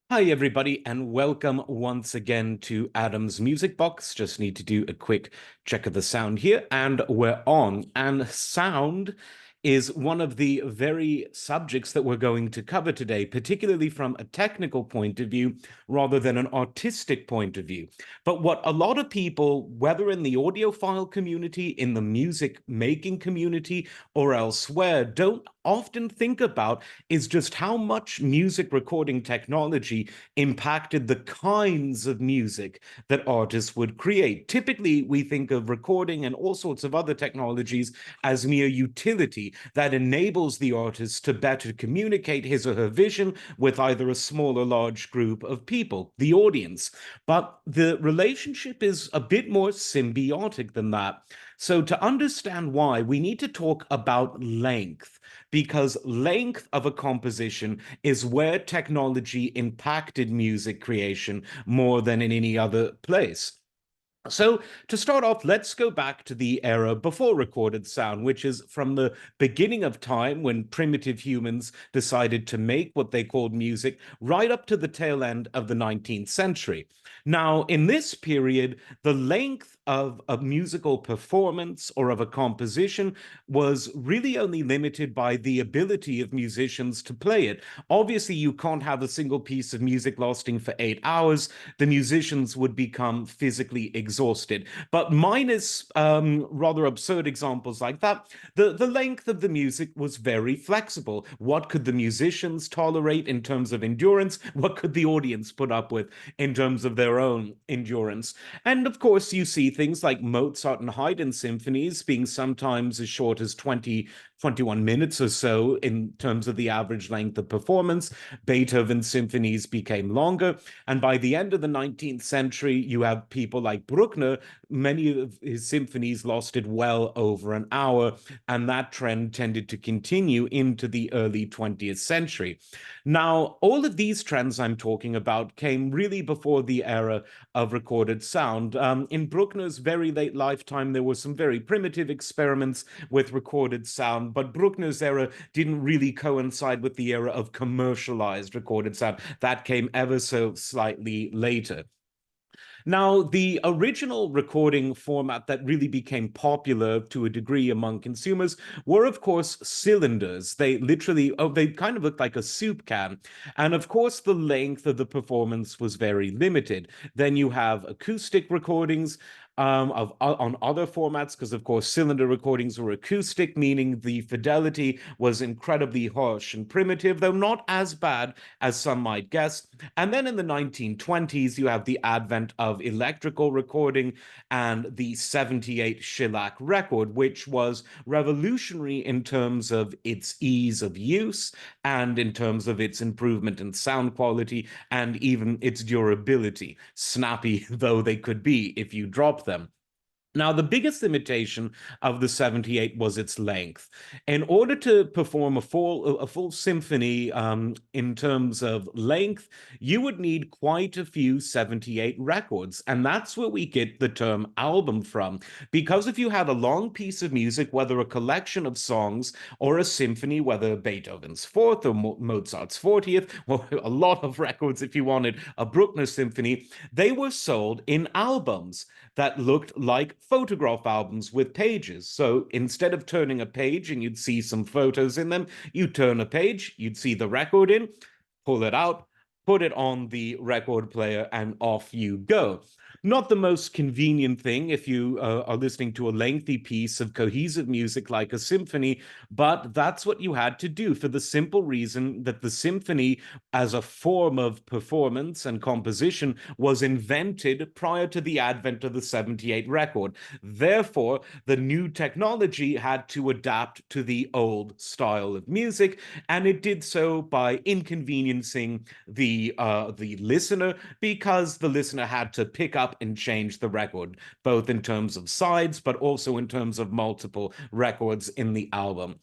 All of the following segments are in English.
Hi, everybody, and welcome once again to Adam's Music Box. Just need to do a quick check of the sound here, and we're on. And sound is one of the very subjects that we're going to cover today, particularly from a technical point of view rather than an artistic point of view. But what a lot of people, whether in the audiophile community, in the music making community, or elsewhere, don't often think about is just how much music recording technology impacted the kinds of music that artists would create. Typically, we think of recording and all sorts of other technologies as mere utility that enables the artist to better communicate his or her vision with either a small or large group of people, the audience. But the relationship is a bit more symbiotic than that. So, to understand why, we need to talk about length, because length of a composition is where technology impacted music creation more than in any other place. So, to start off, let's go back to the era before recorded sound, which is from the beginning of time when primitive humans decided to make what they called music, right up to the tail end of the 19th century. Now, in this period, the length of a musical performance or of a composition was really only limited by the ability of musicians to play it. Obviously, you can't have a single piece of music lasting for 8 hours. The musicians would become physically exhausted. But minus rather absurd examples like that, the length of the music was very flexible. What could the musicians tolerate in terms of endurance? What could the audience put up with in terms of their own endurance? And of course, you see things like Mozart and Haydn symphonies being sometimes as short as 21 minutes or so in terms of the average length of performance. Beethoven symphonies became longer. And by the end of the 19th century, you have people like Bruckner. Many of his symphonies lasted well over an hour, and that trend tended to continue into the early 20th century. Now, all of these trends I'm talking about came really before the era of recorded sound. In Bruckner's very late lifetime, there were some very primitive experiments with recorded sound, but Bruckner's era didn't really coincide with the era of commercialized recorded sound. That came ever so slightly later. Now, the original recording format that really became popular to a degree among consumers were, of course, cylinders. They literally, oh, they kind of looked like a soup can. And of course, the length of the performance was very limited. Then you have acoustic recordings of on other formats, because of course cylinder recordings were acoustic, meaning the fidelity was incredibly harsh and primitive, though not as bad as some might guess. And then in the 1920s, you have the advent of electrical recording and the 78 shellac record, which was revolutionary in terms of its ease of use and in terms of its improvement in sound quality and even its durability, snappy though they could be if you drop them. Now, the biggest limitation of the 78 was its length. In order to perform a full symphony in terms of length, you would need quite a few 78 records. And that's where we get the term album from. Because if you had a long piece of music, whether a collection of songs or a symphony, whether Beethoven's Fourth or Mozart's 40th, or a lot of records if you wanted a Bruckner symphony, they were sold in albums that looked like photograph albums with pages. So instead of turning a page and you'd see some photos in them, you turn a page, you'd see the record in, pull it out, put it on the record player, and off you go. Not the most convenient thing if you are listening to a lengthy piece of cohesive music like a symphony, but that's what you had to do for the simple reason that the symphony, as a form of performance and composition, was invented prior to the advent of the 78 record. Therefore, the new technology had to adapt to the old style of music, and it did so by inconveniencing the listener, because the listener had to pick up and change the record, both in terms of sides, but also in terms of multiple records in the album.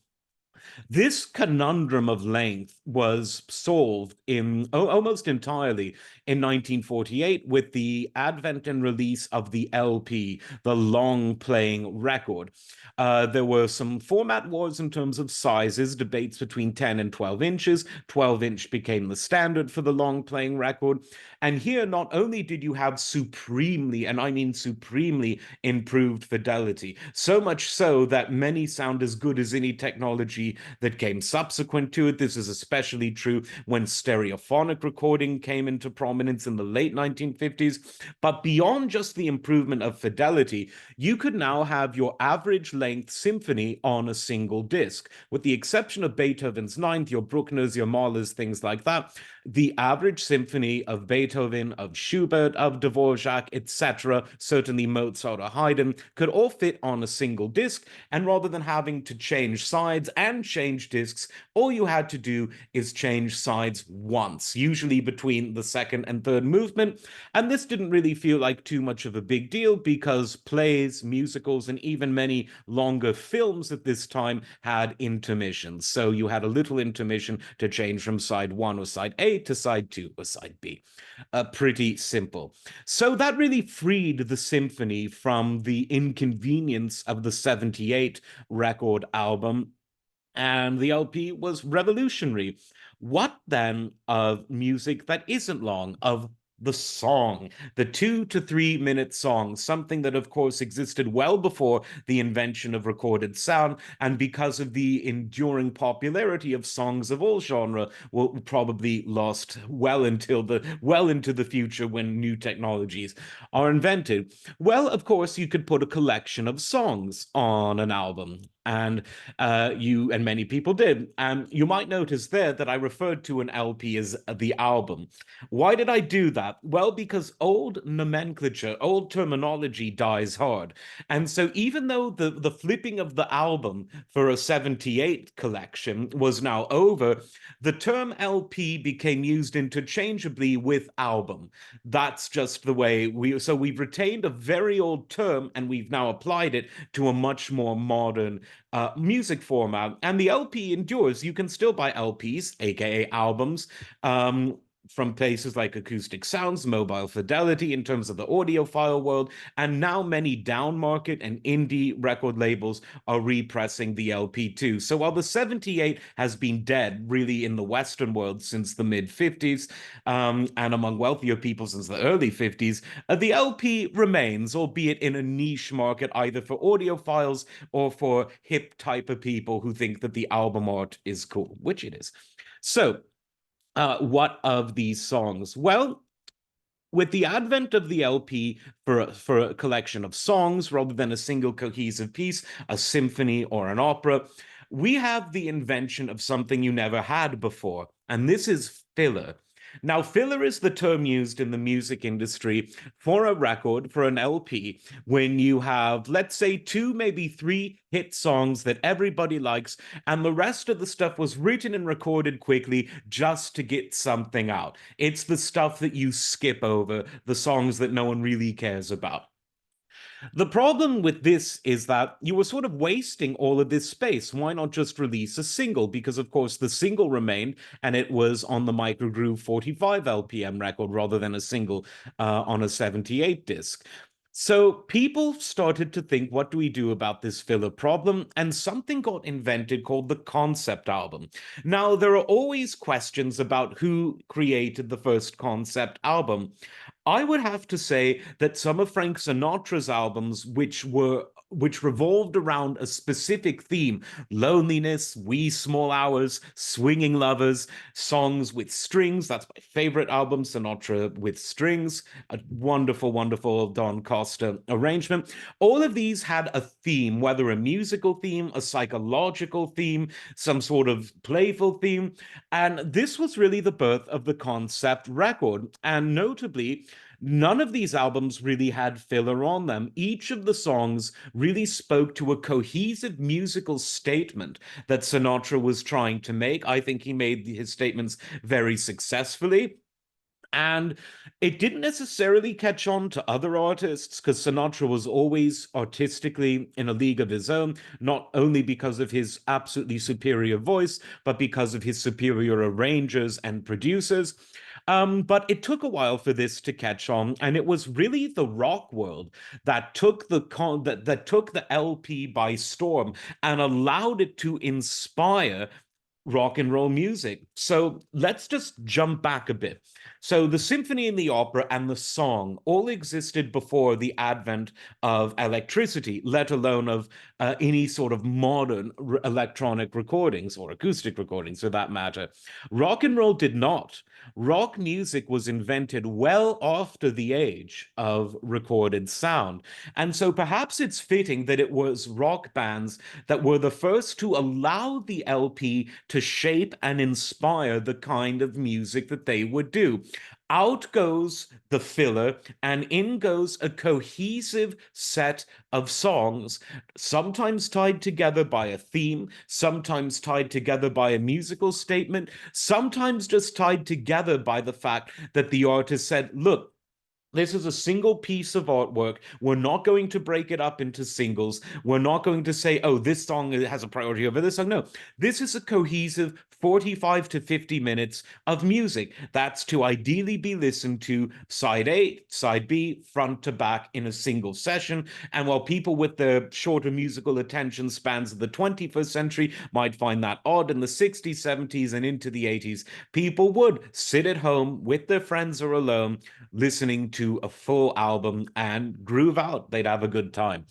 This conundrum of length was solved in almost entirely in 1948 with the advent and release of the LP, the long playing record. There were some format wars in terms of sizes, debates between 10 and 12 inches. 12-inch became the standard for the long playing record. And here, not only did you have supremely, and I mean supremely, improved fidelity, so much so that many sound as good as any technology that came subsequent to it. This is especially true when stereophonic recording came into prominence in the late 1950s. But beyond just the improvement of fidelity, you could now have your average length symphony on a single disc. With the exception of Beethoven's Ninth, your Bruckners, your Mahlers, things like that, the average symphony of Beethoven, of Schubert, of Dvorak, etc., certainly Mozart or Haydn, could all fit on a single disc. And rather than having to change sides and change discs, all you had to do is change sides once, usually between the second and third movement. And this didn't really feel like too much of a big deal because plays, musicals, and even many longer films at this time had intermissions. So you had a little intermission to change from side one or side A to side two or side B. Pretty simple. So that really freed the symphony from the inconvenience of the 78 record album, and the LP was revolutionary. What then of music that isn't long, of the song, the 2 to 3 minute song, something that of course existed well before the invention of recorded sound, and because of the enduring popularity of songs of all genre, will probably last well into the future when new technologies are invented. Well, of course, you could put a collection of songs on an album, and you and many people did. And you might notice there that I referred to an LP as the album. Why did I do that? Well, because old nomenclature, old terminology dies hard. And so even though the flipping of the album for a 78 collection was now over, the term LP became used interchangeably with album. That's just the way we've retained a very old term and we've now applied it to a much more modern music format. And the LP endures. You can still buy LPs, aka albums, from places like Acoustic Sounds, Mobile Fidelity in terms of the audiophile world, and now many down market and indie record labels are repressing the LP too. So while the 78 has been dead really in the Western world since the mid 50s, and among wealthier people since the early 50s, the LP remains, albeit in a niche market, either for audiophiles or for hip type of people who think that the album art is cool, which it is. So, what of these songs? Well, with the advent of the LP for a collection of songs rather than a single cohesive piece, a symphony or an opera, we have the invention of something you never had before, and this is filler. Now, filler is the term used in the music industry for a record, for an LP, when you have, let's say, 2, maybe 3 hit songs that everybody likes, and the rest of the stuff was written and recorded quickly just to get something out. It's the stuff that you skip over, the songs that no one really cares about. The problem with this is that you were sort of wasting all of this space. Why not just release a single? Because, of course, the single remained, and it was on the Microgroove 45 LPM record rather than a single on a 78 disc. So people started to think, what do we do about this filler problem? And something got invented called the concept album. Now, there are always questions about who created the first concept album. I would have to say that some of Frank Sinatra's albums, which revolved around a specific theme, loneliness, wee small hours, swinging lovers, songs with strings. That's my favorite album, Sinatra with Strings, a wonderful, wonderful Don Costa arrangement. All of these had a theme, whether a musical theme, a psychological theme, some sort of playful theme. And this was really the birth of the concept record. And notably, none of these albums really had filler on them. Each of the songs really spoke to a cohesive musical statement that Sinatra was trying to make. I think he made his statements very successfully. And it didn't necessarily catch on to other artists because Sinatra was always artistically in a league of his own, not only because of his absolutely superior voice, but because of his superior arrangers and producers. But it took a while for this to catch on, and it was really the rock world that took that took the LP by storm and allowed it to inspire rock and roll music. So let's just jump back a bit. So the symphony and the opera and the song all existed before the advent of electricity, let alone of any sort of modern electronic recordings or acoustic recordings for that matter. Rock and roll did not. Rock music was invented well after the age of recorded sound. And so perhaps it's fitting that it was rock bands that were the first to allow the LP to shape and inspire the kind of music that they would do. Out goes the filler, and in goes a cohesive set of songs, sometimes tied together by a theme, sometimes tied together by a musical statement, sometimes just tied together by the fact that the artist said, look, this is a single piece of artwork. We're not going to break it up into singles. We're not going to say, oh, this song has a priority over this song. No, this is a cohesive 45 to 50 minutes of music that's to ideally be listened to side A, side B, front to back in a single session. And while people with the shorter musical attention spans of the 21st century might find that odd in the 60s, 70s, and into the 80s, people would sit at home with their friends or alone listening to a full album and groove out. They'd have a good time.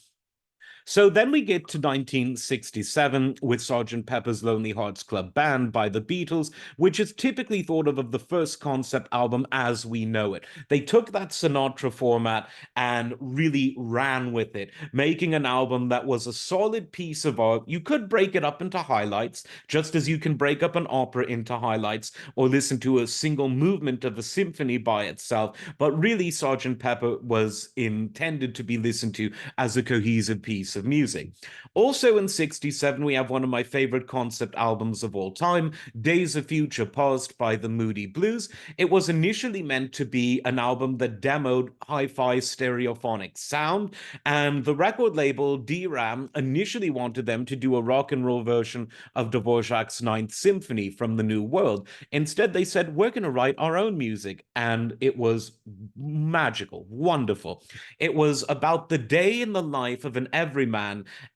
So then we get to 1967 with Sgt. Pepper's Lonely Hearts Club Band by the Beatles, which is typically thought of the first concept album as we know it. They took that Sinatra format and really ran with it, making an album that was a solid piece of art. You could break it up into highlights, just as you can break up an opera into highlights or listen to a single movement of a symphony by itself. But really, Sgt. Pepper was intended to be listened to as a cohesive piece of music. Also in 67, we have one of my favorite concept albums of all time, Days of Future Past by the Moody Blues. It was initially meant to be an album that demoed hi-fi stereophonic sound, and the record label DRAM initially wanted them to do a rock and roll version of Dvorak's Ninth Symphony from the New World. Instead, they said, we're going to write our own music, and it was magical, wonderful. It was about the day in the life of an everyman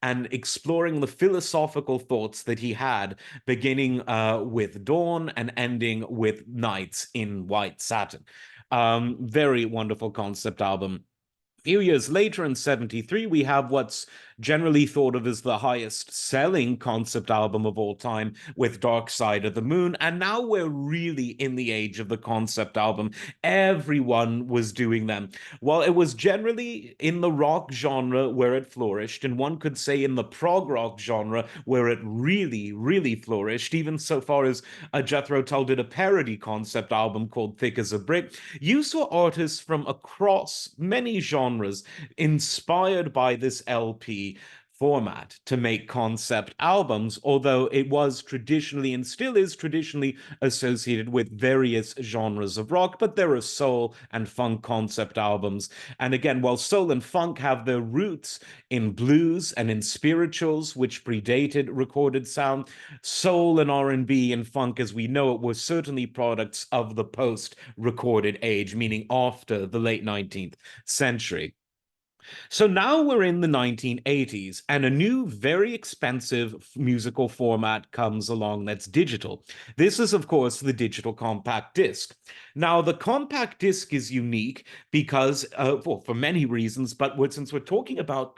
and exploring the philosophical thoughts that he had, beginning with dawn and ending with nights in white satin. Very wonderful concept album. A few years later, in 73, we have what's generally thought of as the highest selling concept album of all time with Dark Side of the Moon. And now we're really in the age of the concept album. Everyone was doing them. Well, it was generally in the rock genre where it flourished, and one could say in the prog rock genre where it really, really flourished, even so far as Jethro Tull did a parody concept album called Thick as a Brick. You saw artists from across many genres inspired by this LP format to make concept albums, although it was traditionally and still is traditionally associated with various genres of rock, but there are soul and funk concept albums. And again, while soul and funk have their roots in blues and in spirituals, which predated recorded sound, soul and R&B and funk as we know it were certainly products of the post-recorded age, meaning after the late 19th century. So now we're in the 1980s, and a new, very expensive musical format comes along that's digital. This is, of course, the digital compact disc. Now, the compact disc is unique because, well, for many reasons, but since we're talking about,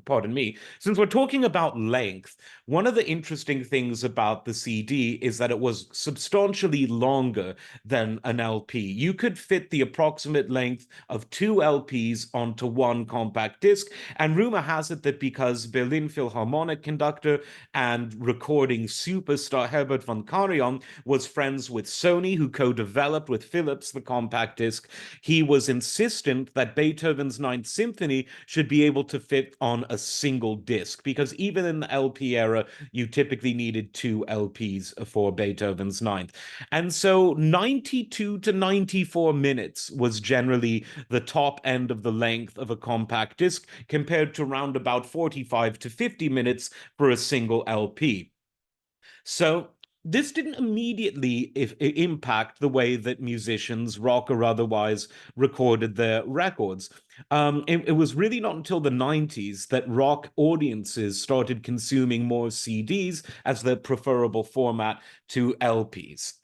pardon me, since we're talking about length, one of the interesting things about the CD is that it was substantially longer than an LP. You could fit the approximate length of two LPs onto one compact compact disc. And rumor has it that because Berlin Philharmonic conductor and recording superstar Herbert von Karajan was friends with Sony, who co-developed with Philips the compact disc, he was insistent that Beethoven's Ninth Symphony should be able to fit on a single disc, because even in the LP era, you typically needed 2 LPs for Beethoven's Ninth. And so 92 to 94 minutes was generally the top end of the length of a compact disc, compared to around about 45 to 50 minutes for a single LP. So this didn't immediately impact the way that musicians, rock or otherwise, recorded their records. It was really not until the 90s that rock audiences started consuming more CDs as their preferable format to LPs.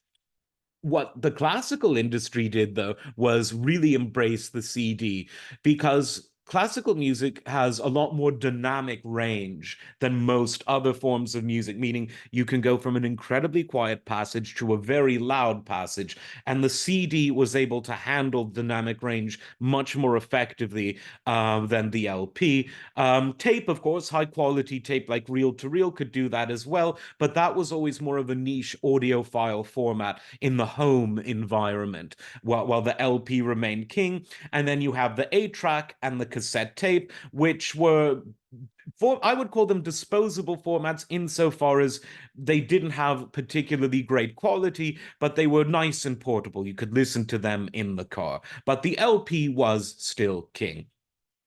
What the classical industry did, though, was really embrace the CD, because classical music has a lot more dynamic range than most other forms of music, meaning you can go from an incredibly quiet passage to a very loud passage. And the CD was able to handle dynamic range much more effectively than the LP. Tape, of course, high quality tape like reel to reel could do that as well, but that was always more of a niche audiophile format in the home environment, while the LP remained king. And then you have the 8-track and the cassette tape, which were, I would call them disposable formats insofar as they didn't have particularly great quality, but they were nice and portable. You could listen to them in the car. But the LP was still king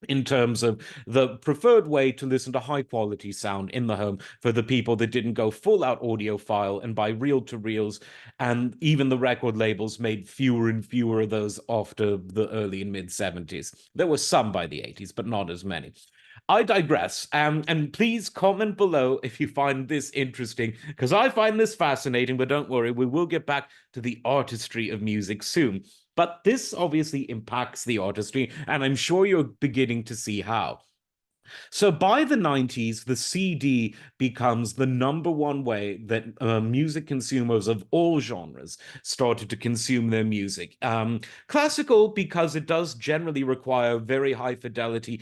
in terms of the preferred way to listen to high quality sound in the home for the people that didn't go full out audiophile and buy reel to reels. And even the record labels made fewer and fewer of those after the early and mid 70s. There were some by the 80s, but not as many. I digress. And please comment below if you find this interesting, because I find this fascinating, but don't worry, we will get back to the artistry of music soon. But this obviously impacts the artistry, and I'm sure you're beginning to see how. So by the 90s, the CD becomes the #1 way that music consumers of all genres started to consume their music. Classical, because it does generally require very high fidelity.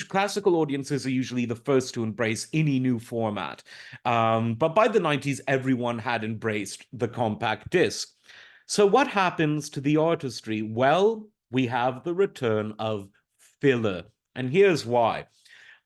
Classical audiences are usually the first to embrace any new format. But by the 90s, everyone had embraced the compact disc. So what happens to the artistry? Well, we have the return of filler. And here's why.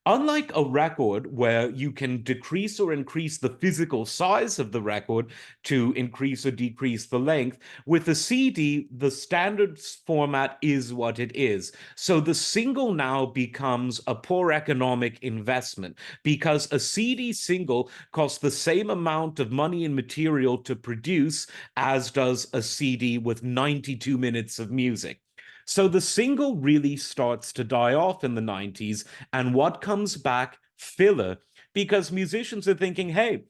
Unlike a record where you can decrease or increase the physical size of the record to increase or decrease the length, with a CD, the standard format is what it is. So the single now becomes a poor economic investment, because a CD single costs the same amount of money and material to produce as does a CD with 92 minutes of music. So the single really starts to die off in the 90s. And what comes back? Filler. Because musicians are thinking, hey,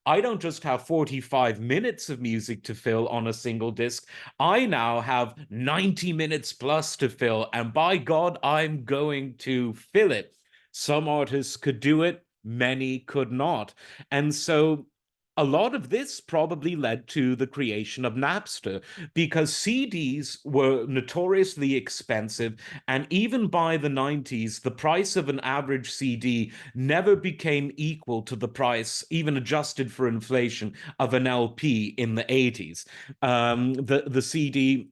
I don't just have 45 minutes of music to fill on a single disc. I now have 90 minutes plus to fill. And by God, I'm going to fill it. Some artists could do it, many could not. And so a lot of this probably led to the creation of Napster, because CDs were notoriously expensive. And even by the 90s, the price of an average CD never became equal to the price, even adjusted for inflation, of an LP in the 80s. The CD,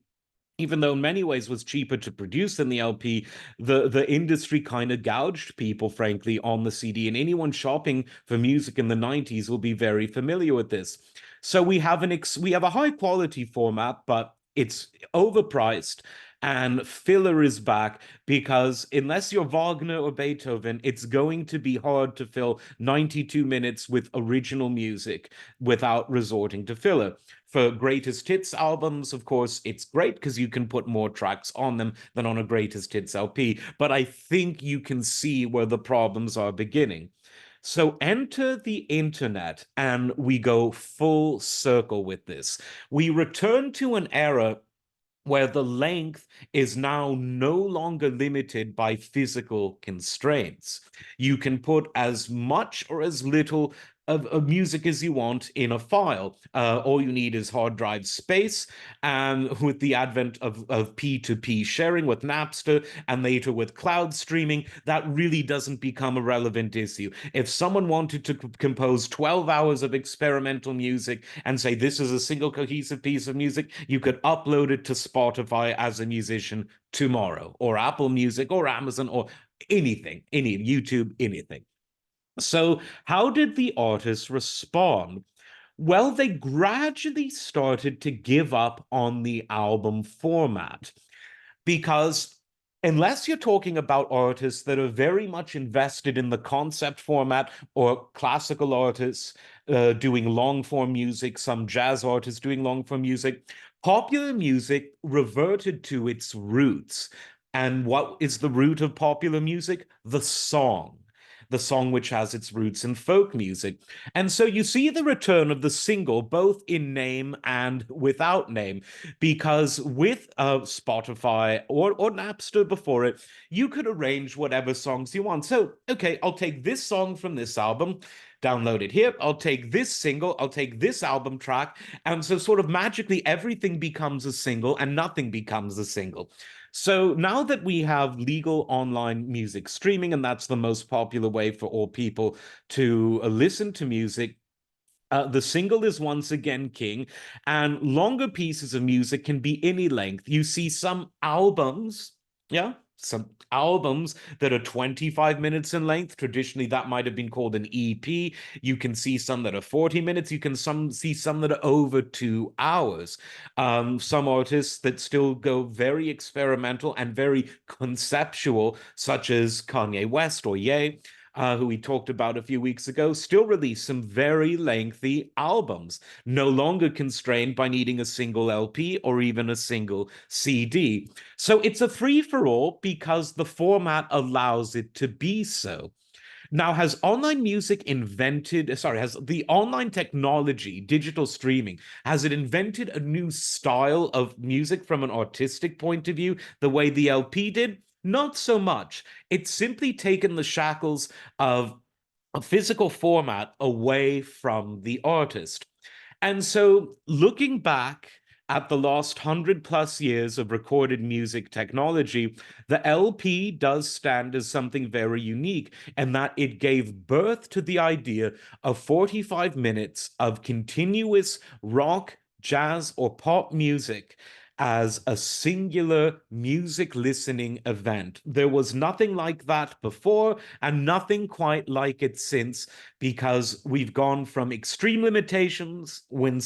even though in many ways was cheaper to produce than the LP, the industry kind of gouged people, frankly, on the CD. And anyone shopping for music in the 90s will be very familiar with this. So we have a high quality format, but it's overpriced. And filler is back, because unless you're Wagner or Beethoven, it's going to be hard to fill 92 minutes with original music without resorting to filler. For greatest hits albums, of course, it's great because you can put more tracks on them than on a greatest hits LP. But I think you can see where the problems are beginning. So enter the internet, and we go full circle with this. We return to an era where the length is now no longer limited by physical constraints. You can put as much or as little of music as you want in a file. All you need is hard drive space. And with the advent of P2P sharing with Napster and later with cloud streaming, that really doesn't become a relevant issue. If someone wanted to compose 12 hours of experimental music and say this is a single cohesive piece of music, you could upload it to Spotify as a musician tomorrow, or Apple Music, or Amazon, or anything, any YouTube, anything. So, how did the artists respond? Well, they gradually started to give up on the album format because unless you're talking about artists that are very much invested in the concept format, or classical artists doing long form music, some jazz artists doing long form music, popular music reverted to its roots. And what is the root of popular music? The song. The song which has its roots in folk music. And so you see the return of the single, both in name and without name, because with Spotify or Napster before it, you could arrange whatever songs you want. So, okay, I'll take this song from this album, download it here. I'll take this single, I'll take this album track. And so, sort of magically, everything becomes a single and nothing becomes a single. So now that we have legal online music streaming, and that's the most popular way for all people to listen to music, the single is once again king, and longer pieces of music can be any length. You see some albums, yeah, some albums that are 25 minutes in length. Traditionally, that might have been called an EP. You can see some that are 40 minutes. You can see some that are over 2 hours. Some artists that still go very experimental and very conceptual, such as Kanye West or Ye, who we talked about a few weeks ago, still release some very lengthy albums, no longer constrained by needing a single LP or even a single CD. So it's a free for all because the format allows it to be so. Now, has online music invented, sorry, has the online technology, digital streaming, has it invented a new style of music from an artistic point of view, the way the LP did? Not so much. It's simply taken the shackles of a physical format away from the artist. And so, looking back at the last 100+ years of recorded music technology, the LP does stand as something very unique, and that it gave birth to the idea of 45 minutes of continuous rock, jazz, or pop music as a singular music listening event. There was nothing like that before and nothing quite like it since, because we've gone from extreme limitations when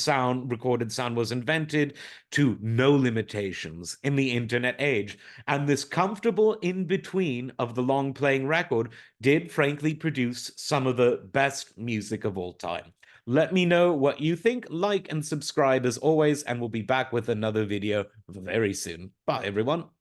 recorded sound was invented, to no limitations in the internet age. And this comfortable in between of the long playing record did frankly produce some of the best music of all time. Let me know what you think, like and subscribe as always, and we'll be back with another video very soon. Bye, everyone.